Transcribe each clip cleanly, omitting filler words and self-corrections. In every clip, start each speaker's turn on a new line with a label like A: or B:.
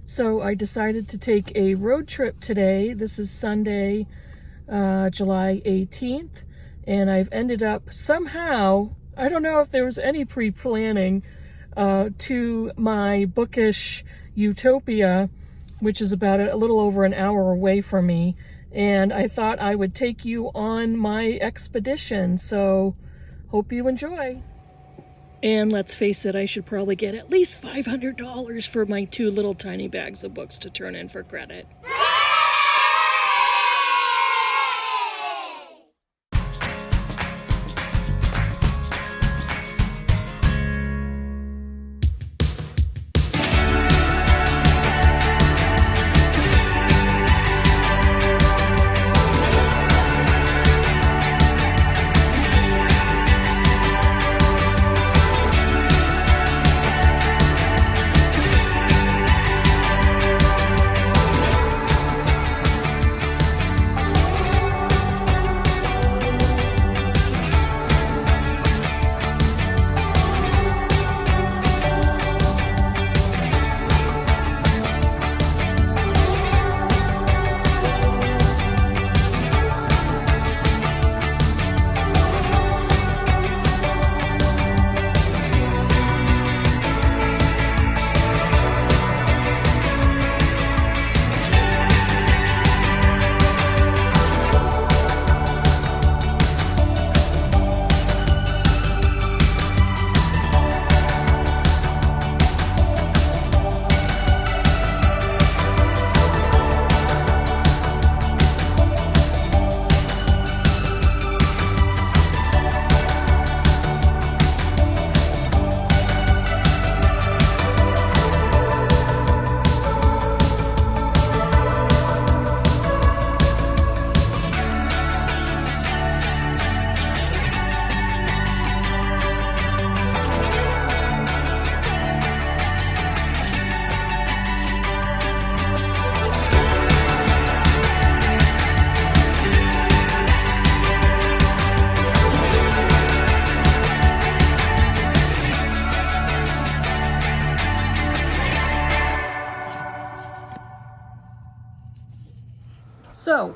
A: So I decided to take a road trip today. This is Sunday, July 18th, and I've ended up somehow, I don't know if there was any pre-planning, to my bookish utopia, which is about a little over an hour away from me. And I thought I would take you on my expedition, so hope you enjoy. And let's face it, I should probably get at least $500 for my 2 little tiny bags of books to turn in for credit. So,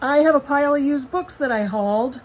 A: I have a pile of used books that I hauled,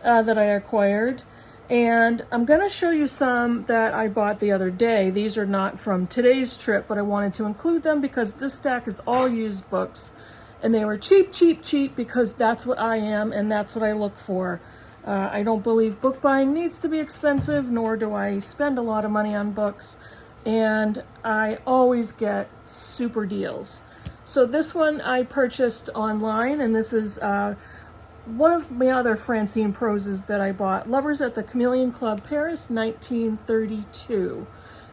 A: that I acquired, and I'm going to show you some that I bought the other day. These are not from today's trip, but I wanted to include them because this stack is all used books, and they were cheap, cheap, cheap because that's what I am and that's what I look for. I don't believe book buying needs to be expensive, nor do I spend a lot of money on books, and I always get super deals. So this one I purchased online, and this is one of my other Francine proses that I bought, Lovers at the Chameleon Club, Paris, 1932.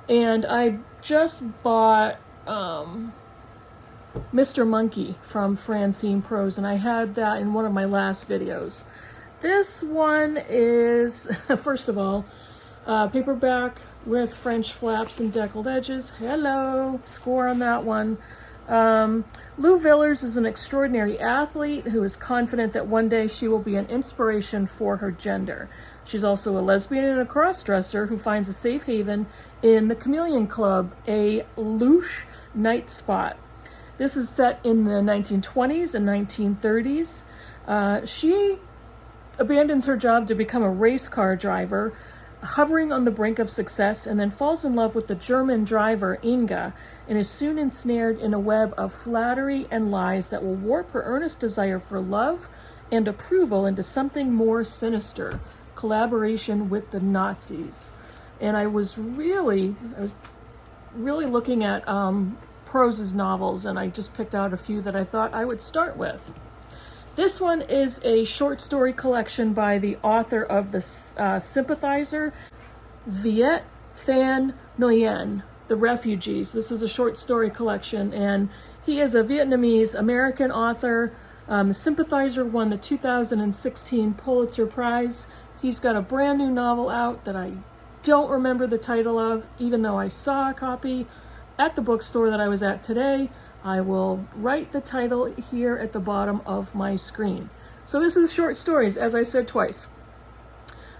A: And I just bought Mr. Monkey from Francine Prose, and I had that in one of my last videos. This one is, first of all, paperback with French flaps and deckled edges. Hello, score on that one. Lou Villers is an extraordinary athlete who is confident that one day she will be an inspiration for her gender. She's also a lesbian and a crossdresser who finds a safe haven in the Chameleon Club, a louche night spot. This is set in the 1920s and 1930s. She abandons her job to become a race car driver, hovering on the brink of success, and then falls in love with the German driver Inga, and is soon ensnared in a web of flattery and lies that will warp her earnest desire for love and approval into something more sinister, collaboration with the Nazis. And I was really looking at Prose's novels, and I just picked out a few that I thought I would start with. This one is a short story collection by the author of The Sympathizer, Viet Thanh Nguyen, The Refugees. This is a short story collection, and he is a Vietnamese-American author. The Sympathizer won the 2016 Pulitzer Prize. He's got a brand new novel out that I don't remember the title of, even though I saw a copy at the bookstore that I was at today. I will write the title here at the bottom of my screen. So this is short stories, as I said twice.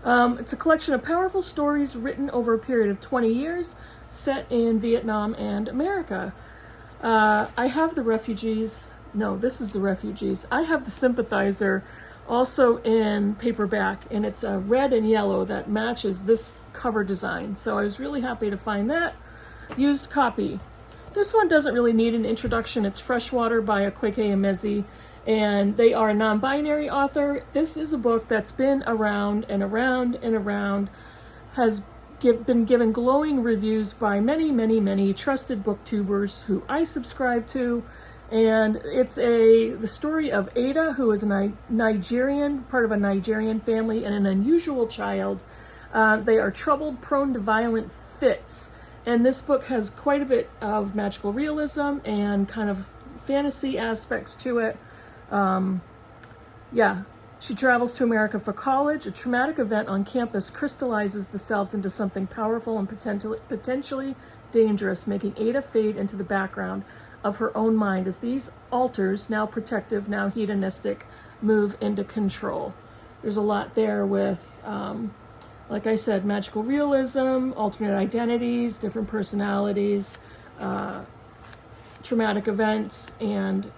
A: It's a collection of powerful stories written over a period of 20 years, set in Vietnam and America. I have the Refugees. No, this is the Refugees. I have the Sympathizer also in paperback, and it's a red and yellow that matches this cover design. So I was really happy to find that. Used copy. This one doesn't really need an introduction. It's Freshwater by Akweke Emezi, and they are a non-binary author. This is a book that's been around and around and around, has been given glowing reviews by many, many, many trusted booktubers who I subscribe to. And it's the story of Ada, who is a Nigerian, part of a Nigerian family, and an unusual child. They are troubled, prone to violent fits. And this book has quite a bit of magical realism and kind of fantasy aspects to it. She travels to America for college. A traumatic event on campus crystallizes the selves into something powerful and potentially dangerous, making Ada fade into the background of her own mind as these alters, now protective, now hedonistic, move into control. There's a lot there with, like I said, magical realism, alternate identities, different personalities, traumatic events, and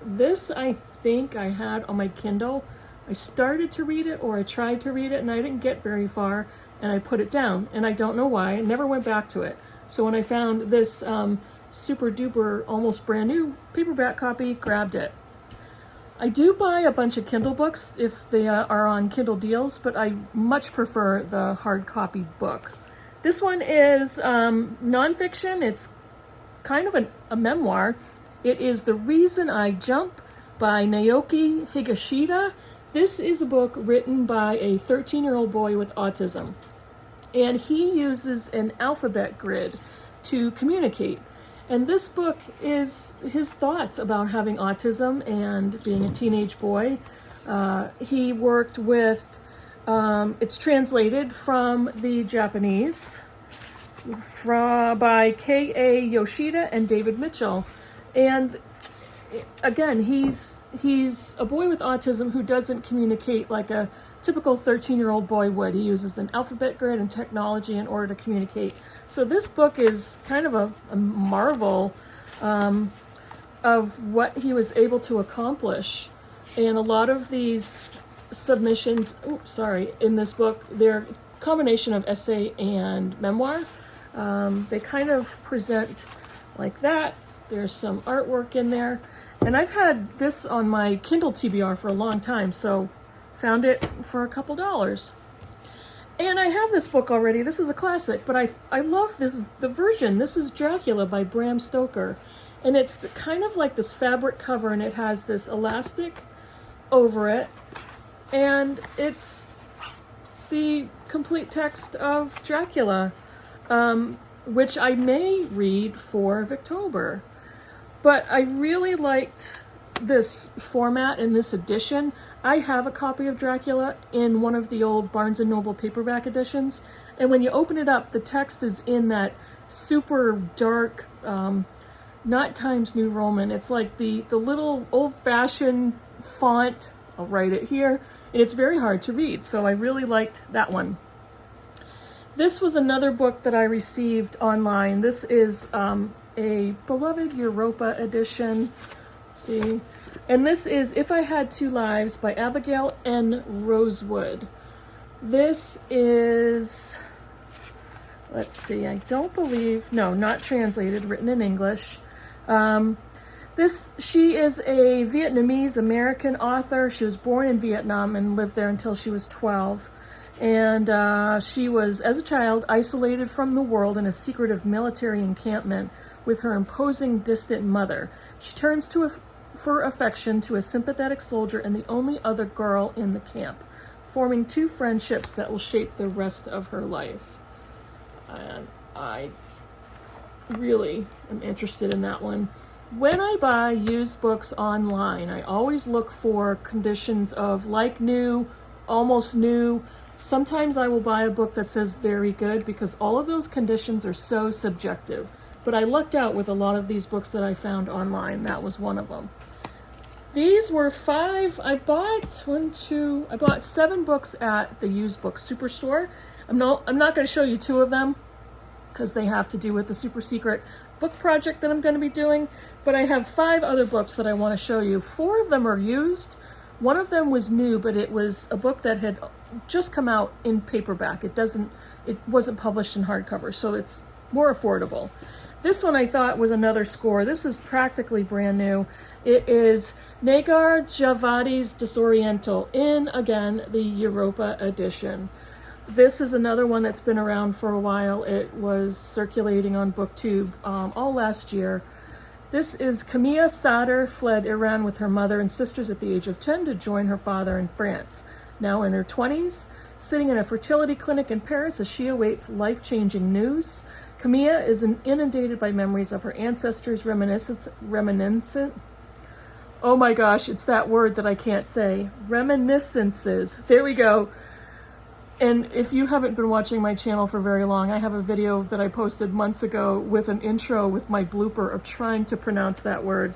A: this I think I had on my Kindle. I started to read it, or I tried to read it, and I didn't get very far, and I put it down, and I don't know why. I never went back to it. So when I found this super duper, almost brand new paperback copy, grabbed it. I do buy a bunch of Kindle books if they are on Kindle deals, but I much prefer the hard copy book. This one is nonfiction. It's kind of a memoir. It is The Reason I Jump by Naoki Higashida. This is a book written by a 13-year-old boy with autism, and he uses an alphabet grid to communicate. And this book is his thoughts about having autism and being a teenage boy. He worked with, it's translated from the Japanese by K.A. Yoshida and David Mitchell. And again, he's a boy with autism who doesn't communicate like a typical 13-year-old boy would. He uses an alphabet grid and technology in order to communicate. So this book is kind of a marvel of what he was able to accomplish. And a lot of these submissions, in this book, they're a combination of essay and memoir. They kind of present like that. There's some artwork in there. And I've had this on my Kindle TBR for a long time, so found it for a couple dollars. And I have this book already. This is a classic, but I love the version. This is Dracula by Bram Stoker. And it's kind of like this fabric cover, and it has this elastic over it. And it's the complete text of Dracula, which I may read for Victober. But I really liked this format in this edition. I have a copy of Dracula in one of the old Barnes & Noble paperback editions. And when you open it up, the text is in that super dark, not Times New Roman. It's like the little old-fashioned font. I'll write it here. And it's very hard to read, so I really liked that one. This was another book that I received online. This is a beloved Europa edition. See? And this is If I Had Two Lives by Abigail N. Rosewood. This is, let's see, I don't believe, no, not translated, written in English. She is a Vietnamese American author. She was born in Vietnam and lived there until she was 12. And she was, as a child, isolated from the world in a secretive military encampment with her imposing, distant mother. She turns for affection to a sympathetic soldier and the only other girl in the camp, forming two friendships that will shape the rest of her life. And I really am interested in that one. When I buy used books online, I always look for conditions of like new, almost new. Sometimes I will buy a book that says very good because all of those conditions are so subjective. But I lucked out with a lot of these books that I found online. That was one of them. These were 5. I bought 7 books at the used book superstore. I'm not going to show you 2 of them because they have to do with the super secret. book project that I'm going to be doing, but I have 5 other books that I want to show you. 4 of them are used. One of them was new, but it was a book that had just come out in paperback. It wasn't published in hardcover, so it's more affordable. This one I thought was another score. This is practically brand new. It is Nagar Javadi's Disoriental in, again, the Europa edition. This is another one that's been around for a while. It was circulating on BookTube all last year. This is Camilla Sadr fled Iran with her mother and sisters at the age of 10 to join her father in France. Now in her 20s, sitting in a fertility clinic in Paris as she awaits life-changing news. Camilla is inundated by memories of her ancestors' reminiscent. Oh my gosh, it's that word that I can't say. Reminiscences. There we go. And if you haven't been watching my channel for very long, I have a video that I posted months ago with an intro with my blooper of trying to pronounce that word.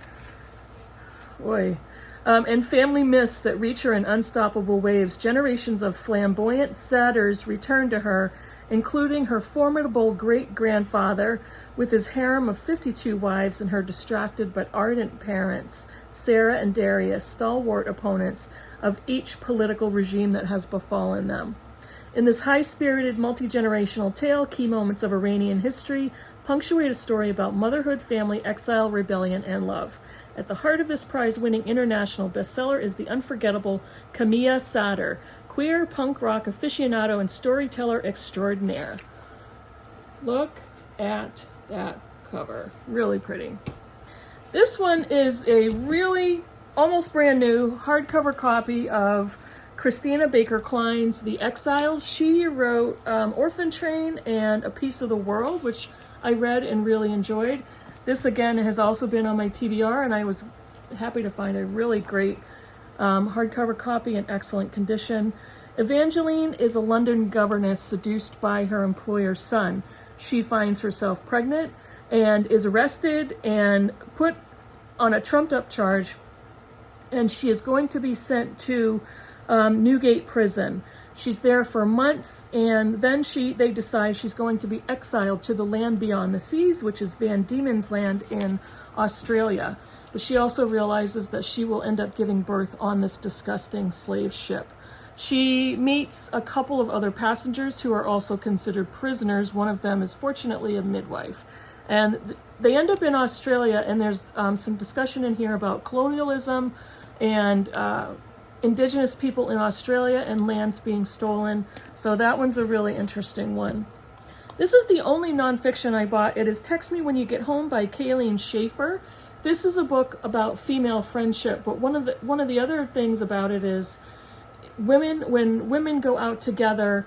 A: Boy. And family myths that reach her in unstoppable waves. Generations of flamboyant satyrs return to her, including her formidable great-grandfather with his harem of 52 wives and her distracted but ardent parents, Sarah and Darius, stalwart opponents of each political regime that has befallen them. In this high-spirited, multi-generational tale, key moments of Iranian history punctuate a story about motherhood, family, exile, rebellion, and love. At the heart of this prize-winning international bestseller is the unforgettable Camilla Sadr, queer punk rock aficionado and storyteller extraordinaire. Look at that cover. Really pretty. This one is a really almost brand new hardcover copy of Christina Baker Klein's The Exiles. She wrote Orphan Train and A Piece of the World, which I read and really enjoyed. This again has also been on my TBR, and I was happy to find a really great hardcover copy in excellent condition. Evangeline is a London governess seduced by her employer's son. She finds herself pregnant and is arrested and put on a trumped-up charge, and she is going to be sent to Newgate Prison. She's there for months, and then they decide she's going to be exiled to the land beyond the seas, which is Van Diemen's Land in Australia. But she also realizes that she will end up giving birth on this disgusting slave ship. She meets a couple of other passengers who are also considered prisoners. One of them is fortunately a midwife. And they end up in Australia, and there's some discussion in here about colonialism and Indigenous people in Australia and lands being stolen. So that one's a really interesting one. This is the only nonfiction I bought. It is Text Me When You Get Home by Kayleen Schaefer. This is a book about female friendship, but one of the other things about it is when women go out together,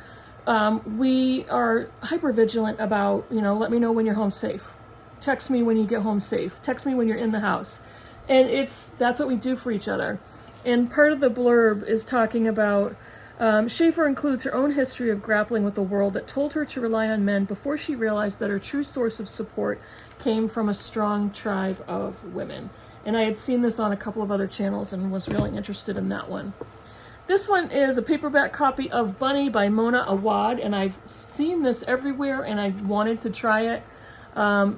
A: we are hyper vigilant about, let me know when you're home safe. Text me when you get home safe. Text me when you're in the house. And that's what we do for each other. And part of the blurb is talking about Schaefer includes her own history of grappling with a world that told her to rely on men before she realized that her true source of support came from a strong tribe of women. And I had seen this on a couple of other channels and was really interested in that one. This one is a paperback copy of Bunny by Mona Awad, and I've seen this everywhere and I wanted to try it.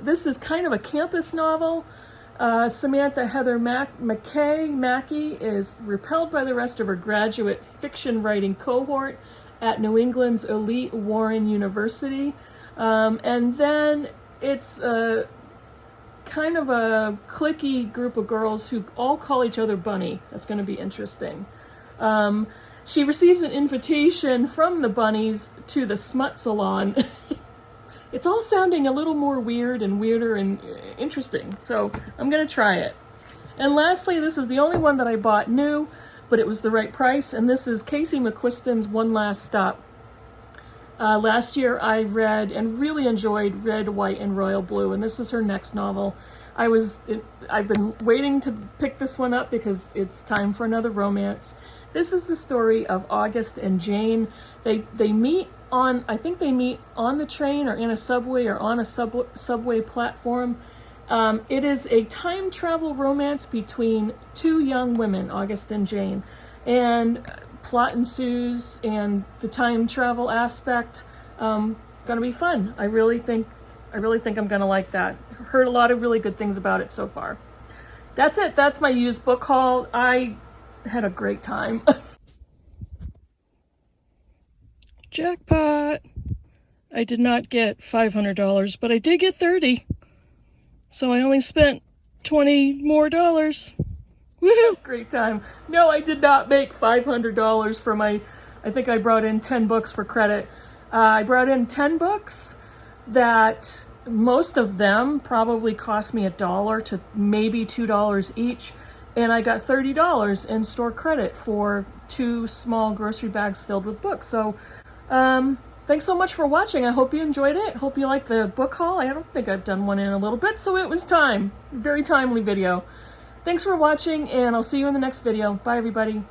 A: This is kind of a campus novel. Samantha Heather Mackey is repelled by the rest of her graduate fiction writing cohort at New England's elite Warren University. And then it's a kind of a cliquey group of girls who all call each other Bunny. That's going to be interesting. She receives an invitation from the bunnies to the smut salon. It's all sounding a little more weird and weirder and interesting, so I'm going to try it. And lastly, this is the only one that I bought new, but it was the right price, and this is Casey McQuiston's One Last Stop. Last year I read and really enjoyed Red, White, and Royal Blue, and this is her next novel. I've been waiting to pick this one up because it's time for another romance. This is the story of August and Jane. They meet on, I think they meet on the train or in a subway or on a subway platform. It is a time travel romance between two young women, August and Jane, and plot ensues, and the time travel aspect gonna be fun. I really think I really think I'm gonna like that. Heard a lot of really good things about it so far. That's it. That's my used book haul. I had a great time. Jackpot! I did not get $500, but I did get 30. So I only spent $20 more. Woohoo! Great time. No, I did not make $500 for my, I think I brought in 10 books for credit. I brought in 10 books that most of them probably cost me $1 to maybe $2 each. And I got $30 in store credit for 2 small grocery bags filled with books. So, thanks so much for watching. I hope you enjoyed it. Hope you liked the book haul. I don't think I've done one in a little bit, so it was time. Very timely video. Thanks for watching, and I'll see you in the next video. Bye, everybody.